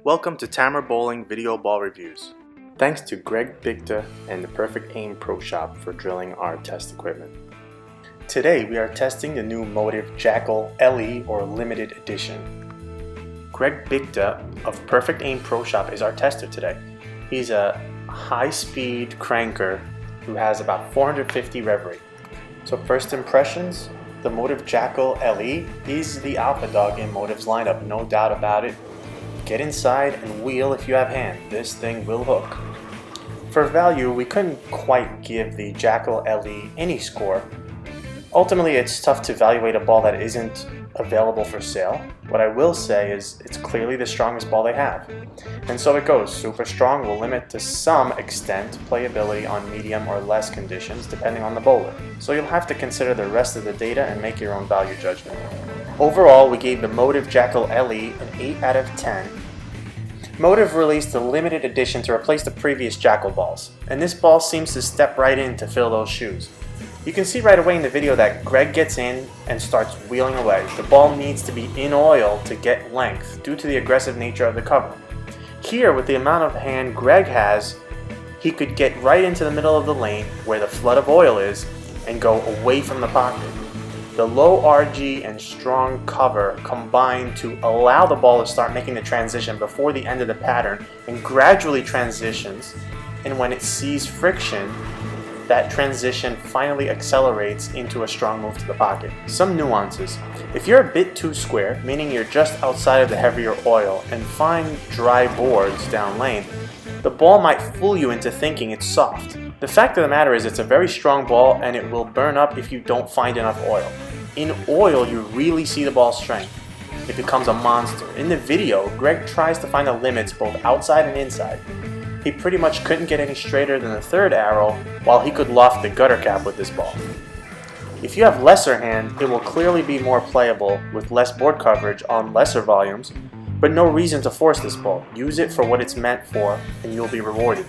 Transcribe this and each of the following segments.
Welcome to Tamar Bowling Video Ball Reviews. Thanks to Greg Bickta and the Perfect Aim Pro Shop for drilling our test equipment. Today we are testing the new Motiv Jackal LE or Limited Edition. Greg Bickta of Perfect Aim Pro Shop is our tester today. He's a high-speed cranker who has about 450 rev rate. So first impressions, the Motiv Jackal LE is the alpha dog in Motiv's lineup, no doubt about it. Get inside and wheel if you have hand. This thing will hook. For value, we couldn't quite give the Jackal LE any score. Ultimately, it's tough to evaluate a ball that isn't available for sale. What I will say is it's clearly the strongest ball they have. And so it goes. Super strong will limit to some extent playability on medium or less conditions depending on the bowler. So you'll have to consider the rest of the data and make your own value judgment. Overall, we gave the Motiv Jackal LE an 8 out of 10. Motiv released a limited edition to replace the previous Jackal balls, and this ball seems to step right in to fill those shoes. You can see right away in the video that Greg gets in and starts wheeling away. The ball needs to be in oil to get length due to the aggressive nature of the cover. Here, with the amount of hand Greg has, he could get right into the middle of the lane where the flood of oil is and go away from the pocket. The low RG and strong cover combine to allow the ball to start making the transition before the end of the pattern and gradually transitions, and when it sees friction, that transition finally accelerates into a strong move to the pocket. Some nuances. If you're a bit too square, meaning you're just outside of the heavier oil and find dry boards down lane, the ball might fool you into thinking it's soft. The fact of the matter is it's a very strong ball and it will burn up if you don't find enough oil. In oil, you really see the ball's strength. It becomes a monster. In the video, Greg tries to find the limits both outside and inside. He pretty much couldn't get any straighter than the third arrow, while he could loft the gutter cap with this ball. If you have lesser hand, it will clearly be more playable with less board coverage on lesser volumes, but no reason to force this ball. Use it for what it's meant for, and you'll be rewarded.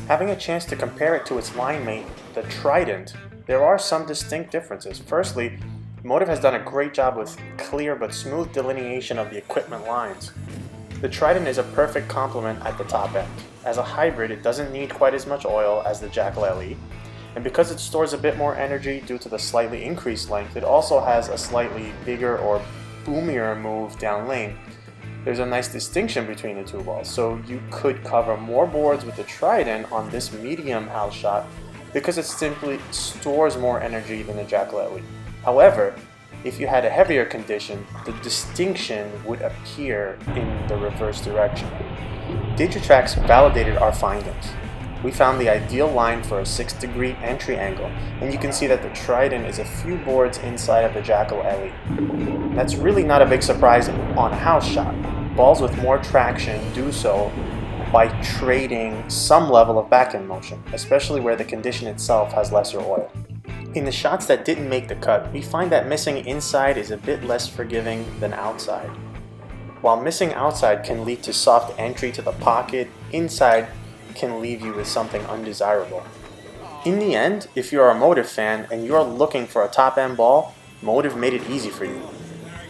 Having a chance to compare it to its line mate, the Trident, there are some distinct differences. Firstly, Motiv has done a great job with clear but smooth delineation of the equipment lines. The Trident is a perfect complement at the top end. As a hybrid, it doesn't need quite as much oil as the Jackal LE, and because it stores a bit more energy due to the slightly increased length, it also has a slightly bigger or boomier move down lane. There's a nice distinction between the two balls, so you could cover more boards with the Trident on this medium house shot because it simply stores more energy than the Jackal LE. However, if you had a heavier condition, the distinction would appear in the reverse direction. Digitrax validated our findings. We found the ideal line for a 6-degree entry angle, and you can see that the Trident is a few boards inside of the Jackal LE. That's really not a big surprise on a house shot. Balls with more traction do so by trading some level of back-end motion, especially where the condition itself has lesser oil. In the shots that didn't make the cut, we find that missing inside is a bit less forgiving than outside. While missing outside can lead to soft entry to the pocket, inside can leave you with something undesirable. In the end, if you're a Motiv fan and you're looking for a top-end ball, Motiv made it easy for you.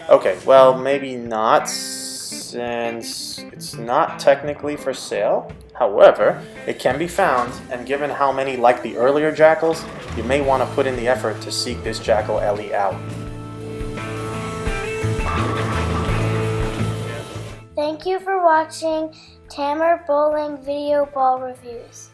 Okay, well, maybe not, since it's not technically for sale. However, it can be found, and given how many like the earlier Jackals, you may want to put in the effort to seek this Jackal LE out. Thank you for watching Tamar Bowling Video Ball Reviews.